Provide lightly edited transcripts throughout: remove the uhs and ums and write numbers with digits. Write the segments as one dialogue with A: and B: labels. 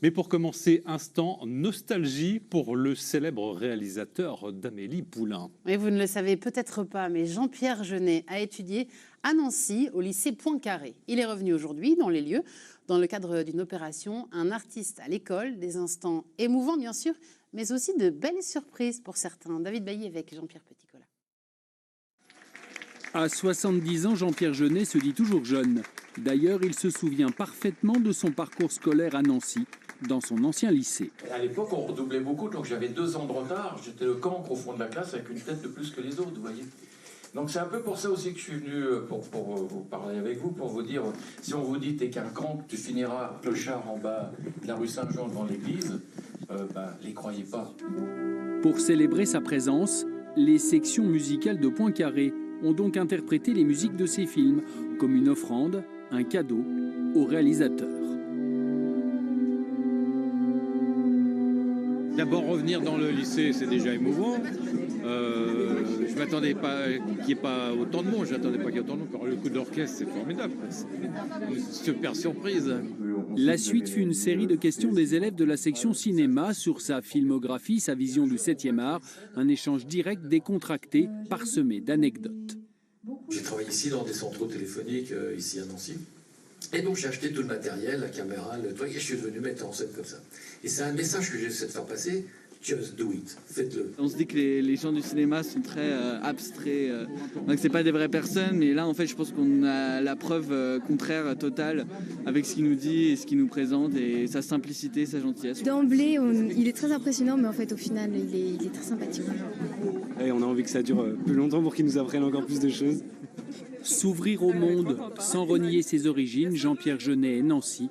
A: Mais pour commencer, instant nostalgie pour le célèbre réalisateur d'Amélie Poulain.
B: Et vous ne le savez peut-être pas, mais Jean-Pierre Jeunet a étudié à Nancy, au lycée Poincaré. Il est revenu aujourd'hui dans les lieux, dans le cadre d'une opération, un artiste à l'école, des instants émouvants bien sûr, mais aussi de belles surprises pour certains. David Bailly avec Jean-Pierre Petit-Cola.
C: À 70 ans, Jean-Pierre Jeunet se dit toujours jeune. D'ailleurs, il se souvient parfaitement de son parcours scolaire à Nancy, dans son ancien lycée.
D: À l'époque, on redoublait beaucoup, donc j'avais 2 ans de retard. J'étais le cancre au fond de la classe avec une tête de plus que les autres, vous voyez. Donc c'est un peu pour ça aussi que je suis venu, pour vous parler avec vous, pour vous dire, si on vous dit t'es qu'un cancre, tu finiras clochard en bas de la rue Saint-Jean devant l'église, les croyez pas.
C: Pour célébrer sa présence, les sections musicales de Poincaré ont donc interprété les musiques de ses films comme une offrande, un cadeau au réalisateur.
E: D'abord, revenir dans le lycée, c'est déjà émouvant. Je ne m'attendais pas qu'il n'y ait pas autant de monde. Je n'attendais pas qu'il y ait autant de monde. Alors, le coup d'orchestre, c'est formidable. C'est une super surprise.
C: La suite fut une série de questions des élèves de la section cinéma sur sa filmographie, sa vision du 7e art, un échange direct décontracté, parsemé d'anecdotes.
D: J'ai travaillé ici dans des centraux téléphoniques, ici à Nancy. Et donc j'ai acheté tout le matériel, la caméra, le truc, et je suis devenu metteur en scène comme ça. Et c'est un message que j'essaie de faire passer, just do it, faites-le.
F: On se dit que les gens du cinéma sont très abstraits, donc c'est pas des vraies personnes, mais là en fait je pense qu'on a la preuve contraire totale avec ce qu'il nous dit et ce qu'il nous présente et sa simplicité, sa gentillesse.
G: D'emblée, il est très impressionnant, mais en fait au final il est très sympathique.
H: Et on a envie que ça dure plus longtemps pour qu'il nous apprenne encore plus de choses.
C: S'ouvrir au monde sans renier ses origines, Jean-Pierre Jeunet et Nancy,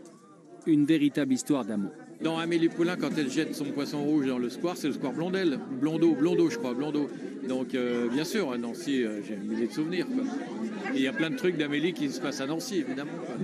C: une véritable histoire d'amour.
E: Dans Amélie Poulain, quand elle jette son poisson rouge dans le square, c'est le square Blondel. Blondeau, je crois, Blondeau. Donc, bien sûr, à Nancy, j'ai un millier de souvenirs, quoi. Et il y a plein de trucs d'Amélie qui se passent à Nancy, évidemment, quoi.